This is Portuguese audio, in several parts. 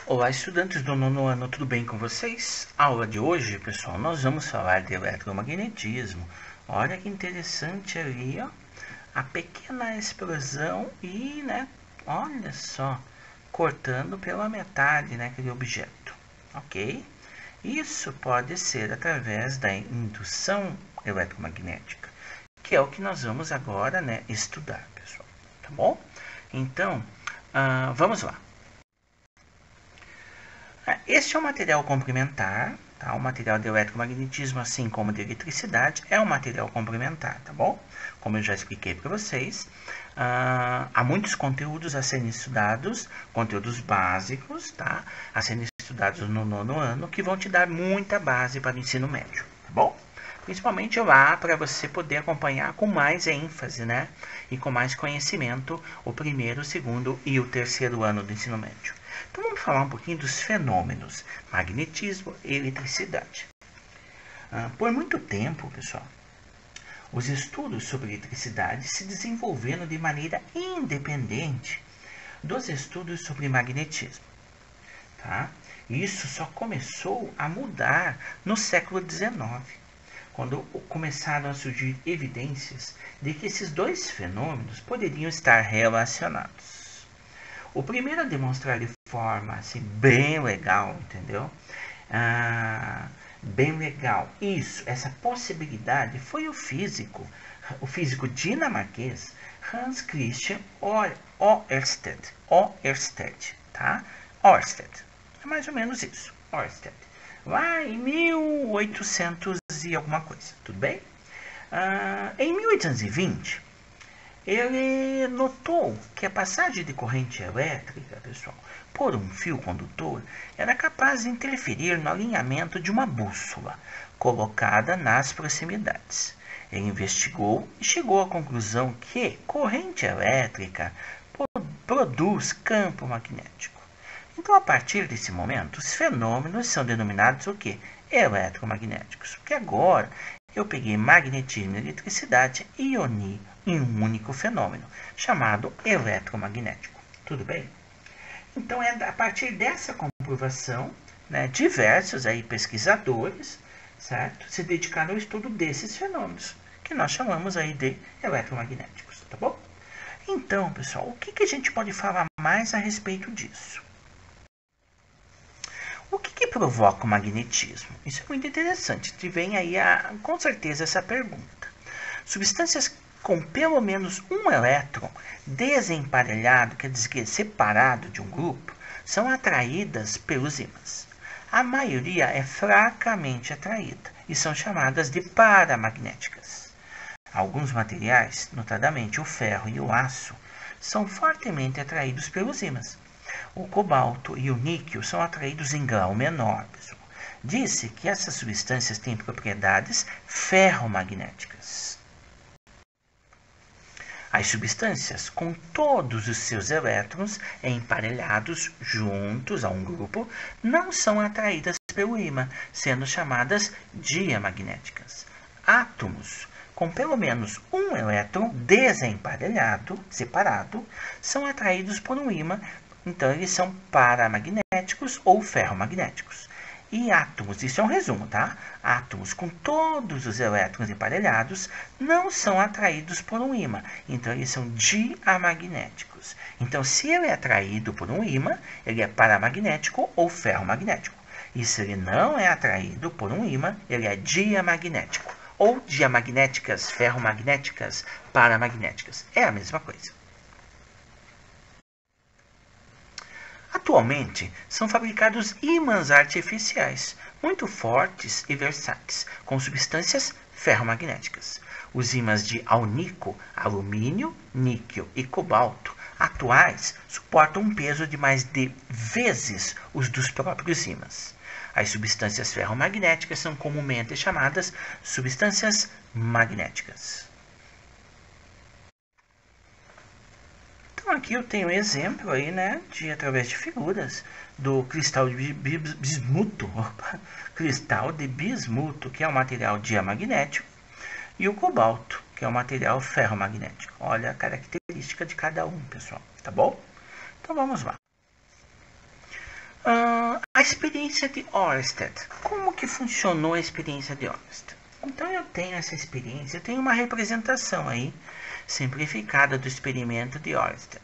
Olá, estudantes do nono ano, tudo bem com vocês? Aula de hoje, pessoal, nós vamos falar de eletromagnetismo. Olha que interessante ali, ó, a pequena explosão e, olha só, cortando pela metade, aquele objeto, ok? Isso pode ser através da indução eletromagnética, que é o que nós vamos agora, estudar, pessoal, tá bom? Então, vamos lá. Este é um material complementar, tá? O material de eletromagnetismo, assim como de eletricidade, é um material complementar, tá bom? Como eu já expliquei para vocês, há muitos conteúdos a serem estudados, conteúdos básicos, tá? A serem estudados no nono ano, que vão te dar muita base para o ensino médio, tá bom? Principalmente lá para você poder acompanhar com mais ênfase, e com mais conhecimento o primeiro, o segundo e o terceiro ano do ensino médio. Então vamos falar um pouquinho dos fenômenos magnetismo e eletricidade. Por muito tempo, pessoal, os estudos sobre eletricidade se desenvolveram de maneira independente dos estudos sobre magnetismo. Tá? Isso só começou a mudar no século XIX, quando começaram a surgir evidências de que esses dois fenômenos poderiam estar relacionados. O primeiro a demonstrar de forma assim, bem legal, entendeu? Bem legal. Isso, essa possibilidade foi o físico dinamarquês Hans Christian Ørsted. Ørsted, tá? Ørsted. É mais ou menos isso. Ørsted. Lá em 1800 e alguma coisa, tudo bem? Em 1820, ele notou que a passagem de corrente elétrica, pessoal, por um fio condutor era capaz de interferir no alinhamento de uma bússola colocada nas proximidades. Ele investigou e chegou à conclusão que corrente elétrica produz campo magnético. Então, a partir desse momento, os fenômenos são denominados o quê? Eletromagnéticos. Porque agora eu peguei magnetismo e eletricidade e uni em um único fenômeno, chamado eletromagnético. Tudo bem? Então, é a partir dessa comprovação, diversos pesquisadores, certo, se dedicaram ao estudo desses fenômenos, que nós chamamos aí de eletromagnéticos, tá bom? Então, pessoal, o que a gente pode falar mais a respeito disso? O que provoca o magnetismo? Isso é muito interessante. Te vem aí, com certeza, essa pergunta. Substâncias com pelo menos um elétron desemparelhado, quer dizer, separado de um grupo, são atraídas pelos ímãs. A maioria é fracamente atraída e são chamadas de paramagnéticas. Alguns materiais, notadamente o ferro e o aço, são fortemente atraídos pelos ímãs. O cobalto e o níquel são atraídos em grau menor, pessoal. Disse que essas substâncias têm propriedades ferromagnéticas. As substâncias com todos os seus elétrons emparelhados juntos a um grupo não são atraídas pelo ímã, sendo chamadas diamagnéticas. Átomos com pelo menos um elétron desemparelhado, separado, são atraídos por um ímã, então eles são paramagnéticos ou ferromagnéticos. E átomos, isso é um resumo, tá? Átomos com todos os elétrons emparelhados não são atraídos por um ímã, então eles são diamagnéticos. Então, se ele é atraído por um ímã, ele é paramagnético ou ferromagnético. E se ele não é atraído por um ímã, ele é diamagnético. Ou diamagnéticas, ferromagnéticas, paramagnéticas. É a mesma coisa. Atualmente, são fabricados ímãs artificiais, muito fortes e versáteis, com substâncias ferromagnéticas. Os ímãs de alnico, alumínio, níquel e cobalto atuais suportam um peso de mais de vezes os dos próprios ímãs. As substâncias ferromagnéticas são comumente chamadas substâncias magnéticas. Então aqui eu tenho um exemplo aí, através de figuras do cristal de bismuto, que é um material diamagnético, e o cobalto, que é um material ferromagnético. Olha a característica de cada um, pessoal, tá bom? Então vamos lá. A experiência de Oersted. Como que funcionou a experiência de Oersted? Então eu tenho essa experiência, eu tenho uma representação aí simplificada do experimento de Oersted.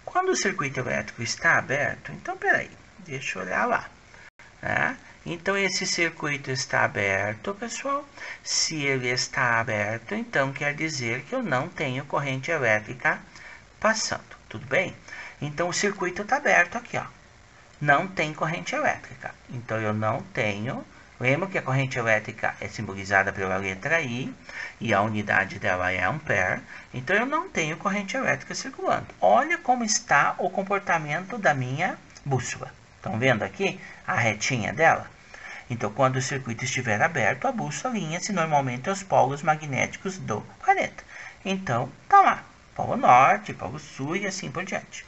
Quando o circuito elétrico está aberto, então peraí, deixa eu olhar lá. Né? Então esse circuito está aberto, pessoal. Se ele está aberto, então quer dizer que eu não tenho corrente elétrica passando, tudo bem? Então o circuito está aberto aqui, ó. Não tem corrente elétrica. Então eu não tenho. Lembra que a corrente elétrica é simbolizada pela letra I e a unidade dela é ampere. Então eu não tenho corrente elétrica circulando. Olha como está o comportamento da minha bússola. Estão vendo aqui a retinha dela? Então quando o circuito estiver aberto, a bússola alinha-se normalmente aos polos magnéticos do planeta. Então tá lá, polo norte, polo sul e assim por diante.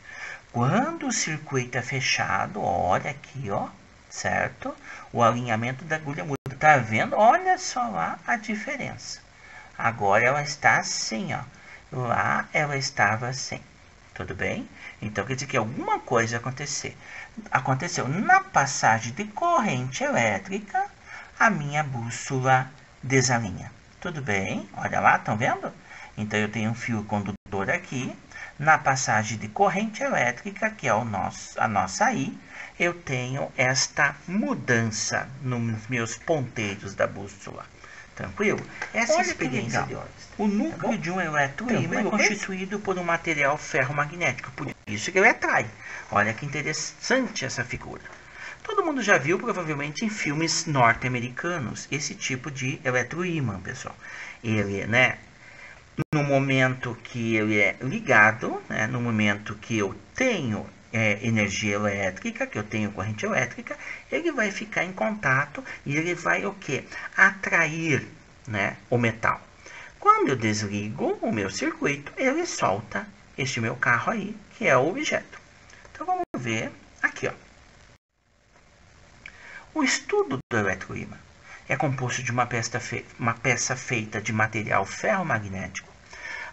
Quando o circuito é fechado, olha aqui, ó, certo? O alinhamento da agulha muda. Tá vendo? Olha só lá a diferença. Agora ela está assim, ó. Lá ela estava assim. Tudo bem? Então quer dizer que alguma coisa aconteceu na passagem de corrente elétrica, a minha bússola desalinha. Tudo bem? Olha lá, estão vendo? Então eu tenho um fio condutor aqui. Na passagem de corrente elétrica, que é a nossa I, eu tenho esta mudança nos meus ponteiros da bússola. Tranquilo? Essa é a experiência de Oersted. O núcleo de um eletroímã é constituído por um material ferromagnético, por isso que ele atrai. Olha que interessante essa figura. Todo mundo já viu, provavelmente, em filmes norte-americanos, esse tipo de eletroímã, pessoal. Ele, né? No momento que ele é ligado, né, no momento que eu tenho energia elétrica, que eu tenho corrente elétrica, ele vai ficar em contato e ele vai o quê? Atrair, né, o metal. Quando eu desligo o meu circuito, ele solta este meu carro aí, que é o objeto. Então vamos ver aqui, ó. O estudo do eletroímã é composto de uma peça feita de material ferromagnético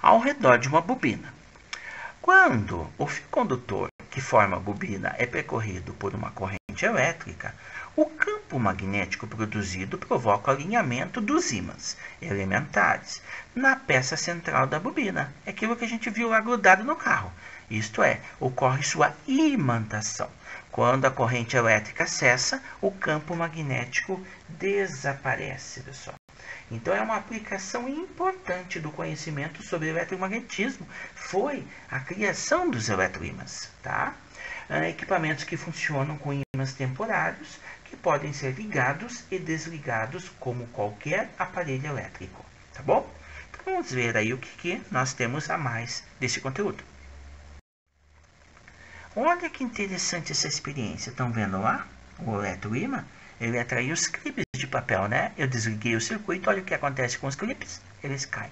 ao redor de uma bobina. Quando o fio condutor que forma a bobina é percorrido por uma corrente elétrica, o campo magnético produzido provoca o alinhamento dos ímãs elementares na peça central da bobina. É aquilo que a gente viu lá grudado no carro. Isto é, ocorre sua imantação. Quando a corrente elétrica cessa, o campo magnético desaparece, pessoal. Então é uma aplicação importante do conhecimento sobre eletromagnetismo. Foi a criação dos eletroímãs, tá? Equipamentos que funcionam com ímãs temporários, que podem ser ligados e desligados como qualquer aparelho elétrico, tá bom? Então vamos ver aí o que nós temos a mais desse conteúdo. Olha que interessante essa experiência. Estão vendo lá? O eletroímã, ele atraiu os clipes de papel, né? Eu desliguei o circuito, olha o que acontece com os clipes. Eles caem,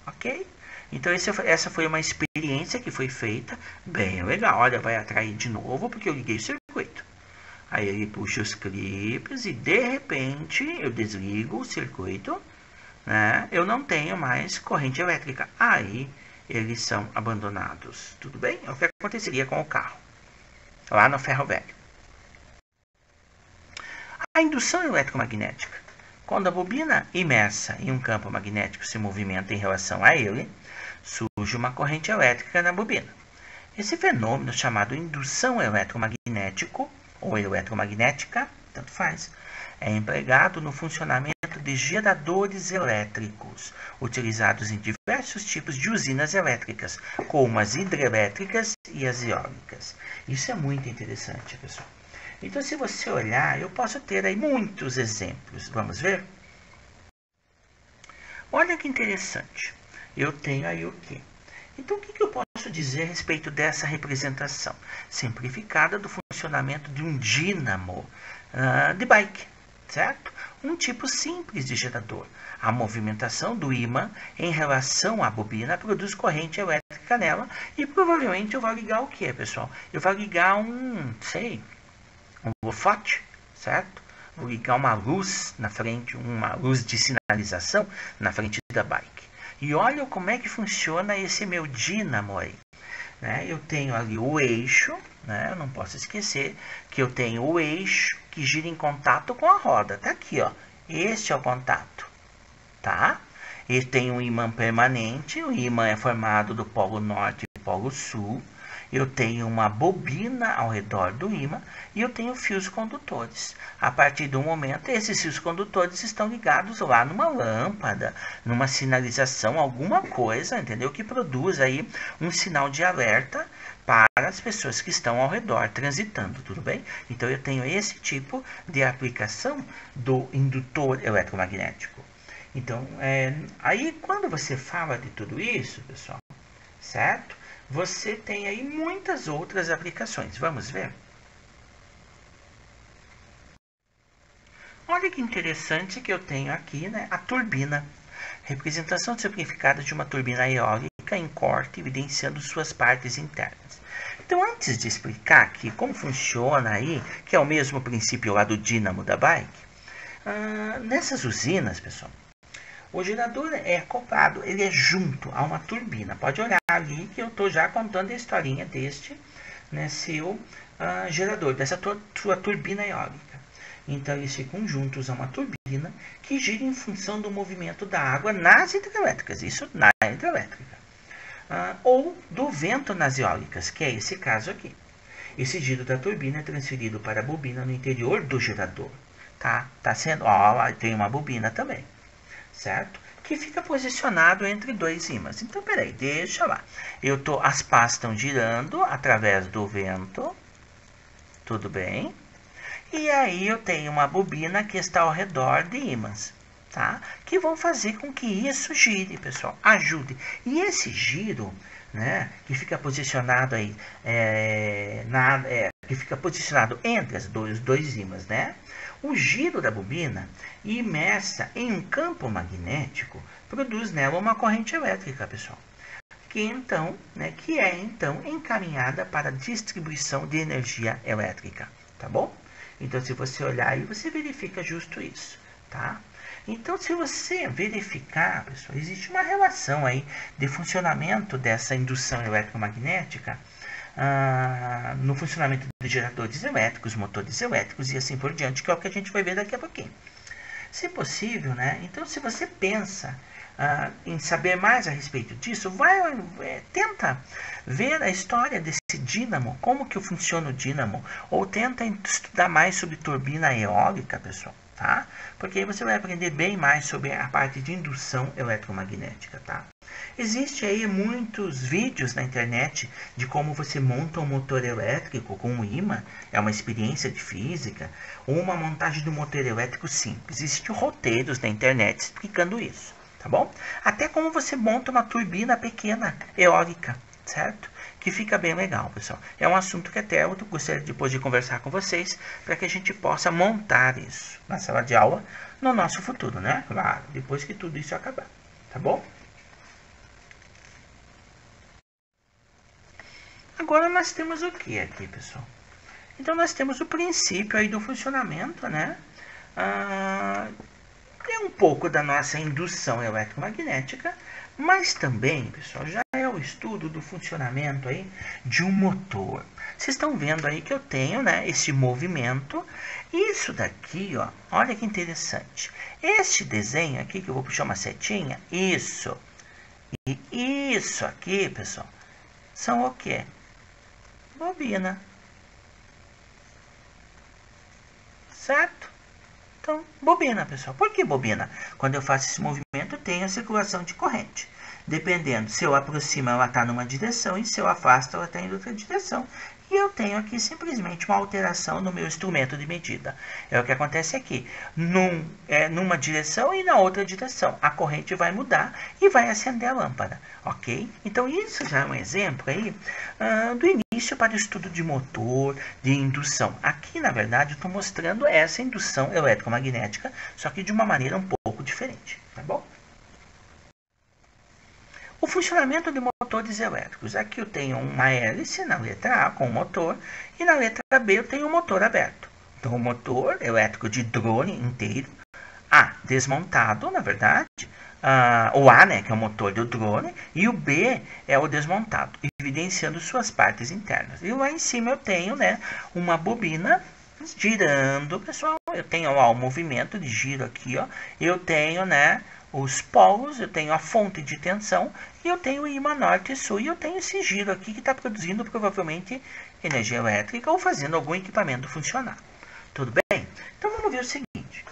ok? Então essa foi uma experiência que foi feita bem legal. Olha, vai atrair de novo porque eu liguei o circuito. Aí ele puxa os clipes e de repente eu desligo o circuito, né? Eu não tenho mais corrente elétrica. Aí eles são abandonados. Tudo bem? É o que aconteceria com o carro lá no ferro velho. A indução eletromagnética. Quando a bobina imersa em um campo magnético se movimenta em relação a ele, surge uma corrente elétrica na bobina. Esse fenômeno, chamado indução eletromagnética ou eletromagnética, tanto faz, é empregado no funcionamento de geradores elétricos, utilizados em diversos tipos de usinas elétricas, como as hidrelétricas e as eólicas. Isso é muito interessante, pessoal. Então, se você olhar, eu posso ter aí muitos exemplos. Vamos ver? Olha que interessante. Eu tenho aí o quê? Então, o que eu posso dizer a respeito dessa representação simplificada do funcionamento de um dínamo de bike, certo? Um tipo simples de gerador. A movimentação do ímã em relação à bobina produz corrente elétrica nela e provavelmente eu vou ligar o quê, pessoal? Eu vou ligar um holofote, certo? Vou ligar uma luz na frente, uma luz de sinalização na frente da bike. E olha como é que funciona esse meu dínamo aí. né? Eu tenho ali o eixo, né? Eu não posso esquecer que eu tenho o eixo que gira em contato com a roda. Tá aqui, ó. Este é o contato, tá? E tem um ímã permanente. O ímã é formado do polo norte e polo sul. Eu tenho uma bobina ao redor do ímã e eu tenho fios condutores. A partir do momento, esses fios condutores estão ligados lá numa lâmpada, numa sinalização, alguma coisa, entendeu? Que produz aí um sinal de alerta para as pessoas que estão ao redor transitando, tudo bem? Então eu tenho esse tipo de aplicação do indutor eletromagnético. Então, aí quando você fala de tudo isso, pessoal, certo? Você tem aí muitas outras aplicações. Vamos ver? Olha que interessante que eu tenho aqui, né? A turbina. Representação simplificada de uma turbina eólica em corte, evidenciando suas partes internas. Então, antes de explicar aqui como funciona aí, que é o mesmo princípio lá do dínamo da bike, nessas usinas, pessoal, o gerador é acoplado, ele é junto a uma turbina. Pode olhar ali que eu estou já contando a historinha deste, né, seu gerador, dessa sua turbina eólica. Então eles ficam juntos a uma turbina que gira em função do movimento da água nas hidrelétricas, isso na hidrelétrica. Ou do vento nas eólicas, que é esse caso aqui. Esse giro da turbina é transferido para a bobina no interior do gerador. Tá sendo, ó, lá tem uma bobina também. Certo? Que fica posicionado entre dois ímãs. Então, peraí, deixa lá. As pás estão girando através do vento. Tudo bem? E aí eu tenho uma bobina que está ao redor de ímãs, tá? Que vão fazer com que isso gire, pessoal. Ajude. E esse giro, né, que fica posicionado aí, que fica posicionado entre os dois ímãs, né? O giro da bobina, imersa em um campo magnético, produz nela uma corrente elétrica, pessoal, que é então encaminhada para a distribuição de energia elétrica, tá bom? Então, se você olhar aí, você verifica justo isso, tá? Então, se você verificar, pessoal, existe uma relação aí de funcionamento dessa indução eletromagnética no funcionamento de geradores elétricos, motores elétricos e assim por diante, que é o que a gente vai ver daqui a pouquinho. Se possível, né? Então, se você pensa em saber mais a respeito disso, tenta ver a história desse dínamo, como que funciona o dínamo, ou tenta estudar mais sobre turbina eólica, pessoal, tá? Porque aí você vai aprender bem mais sobre a parte de indução eletromagnética, tá? Existe aí muitos vídeos na internet de como você monta um motor elétrico com um ímã, é uma experiência de física, ou uma montagem de um motor elétrico simples. Existem roteiros na internet explicando isso, tá bom? Até como você monta uma turbina pequena eólica, certo? Que fica bem legal, pessoal. É um assunto que até eu gostaria depois de conversar com vocês, para que a gente possa montar isso na sala de aula no nosso futuro, né? Claro, depois que tudo isso acabar, tá bom? Agora nós temos o que aqui, pessoal? Então nós temos o princípio aí do funcionamento, né? É um pouco da nossa indução eletromagnética, mas também, pessoal, já é o estudo do funcionamento aí de um motor. Vocês estão vendo aí que eu tenho, né, esse movimento. Isso daqui, ó, olha que interessante. Este desenho aqui, que eu vou puxar uma setinha, isso. E isso aqui, pessoal, são o quê? Bobina. Certo? Então, bobina, pessoal. Por que bobina? Quando eu faço esse movimento, tem a circulação de corrente. Dependendo, se eu aproximo, ela está numa direção, e se eu afasto, ela está em outra direção. E eu tenho aqui simplesmente uma alteração no meu instrumento de medida. É o que acontece aqui. Numa direção e na outra direção. A corrente vai mudar e vai acender a lâmpada. Ok? Então, isso já é um exemplo aí do início para o estudo de motor, de indução. Aqui, na verdade, eu estou mostrando essa indução eletromagnética, só que de uma maneira um pouco diferente. Tá bom? O funcionamento de motores elétricos. Aqui eu tenho uma hélice na letra A com o motor e na letra B eu tenho o motor aberto. Então o motor elétrico de drone inteiro, desmontado, na verdade, o A, né, que é o motor do drone, e o B é o desmontado, evidenciando suas partes internas. E lá em cima eu tenho, né, uma bobina girando, pessoal. Eu tenho ó, o movimento de giro aqui, ó. Eu tenho, né, os polos, eu tenho a fonte de tensão e eu tenho o ímã norte e sul. E eu tenho esse giro aqui que está produzindo provavelmente energia elétrica ou fazendo algum equipamento funcionar. Tudo bem? Então vamos ver o seguinte.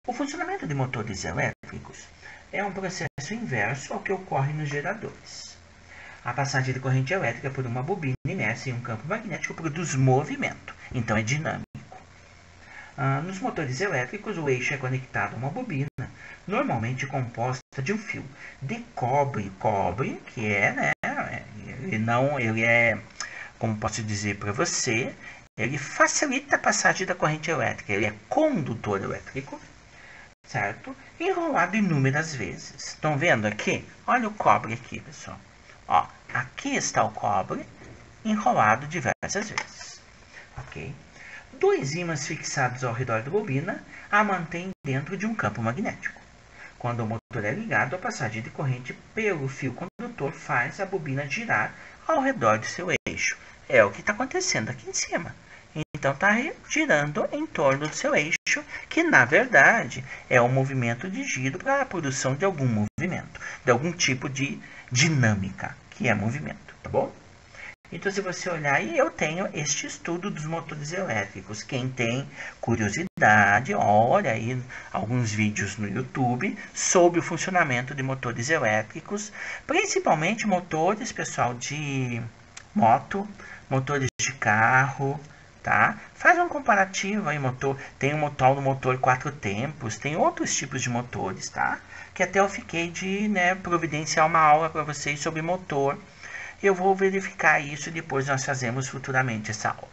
O funcionamento de motores elétricos é um processo inverso ao que ocorre nos geradores. A passagem de corrente elétrica por uma bobina imersa em um campo magnético produz movimento, então é dinâmico. Nos motores elétricos, o eixo é conectado a uma bobina, normalmente composta de um fio de cobre, que é, né, ele é, como posso dizer para você, ele facilita a passagem da corrente elétrica, ele é condutor elétrico, certo? Enrolado inúmeras vezes. Estão vendo aqui? Olha o cobre aqui, pessoal. Ó, aqui está o cobre enrolado diversas vezes, ok? Dois ímãs fixados ao redor da bobina a mantêm dentro de um campo magnético. Quando o motor é ligado, a passagem de corrente pelo fio condutor faz a bobina girar ao redor de seu eixo. É o que está acontecendo aqui em cima. Então está girando em torno do seu eixo, que na verdade é um movimento de giro para a produção de algum movimento, de algum tipo de dinâmica, que é movimento, tá bom? Então, se você olhar aí, eu tenho este estudo dos motores elétricos. Quem tem curiosidade, olha aí alguns vídeos no YouTube sobre o funcionamento de motores elétricos, principalmente motores, pessoal, de moto, motores de carro, tá? Faz um comparativo aí, motor. Tem um tal do motor 4 tempos, tem outros tipos de motores, tá? Que até eu fiquei de, né, providenciar uma aula para vocês sobre motor. Eu vou verificar isso e depois nós fazemos futuramente essa aula.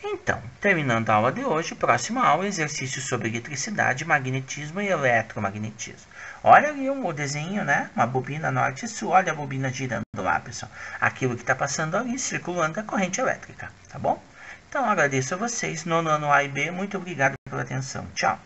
Então, terminando a aula de hoje, próxima aula, exercício sobre eletricidade, magnetismo e eletromagnetismo. Olha ali o desenho, né? Uma bobina norte e sul, olha a bobina girando lá, pessoal. Aquilo que está passando ali, circulando a corrente elétrica, tá bom? Então, agradeço a vocês, nono ano A e B, muito obrigado pela atenção. Tchau!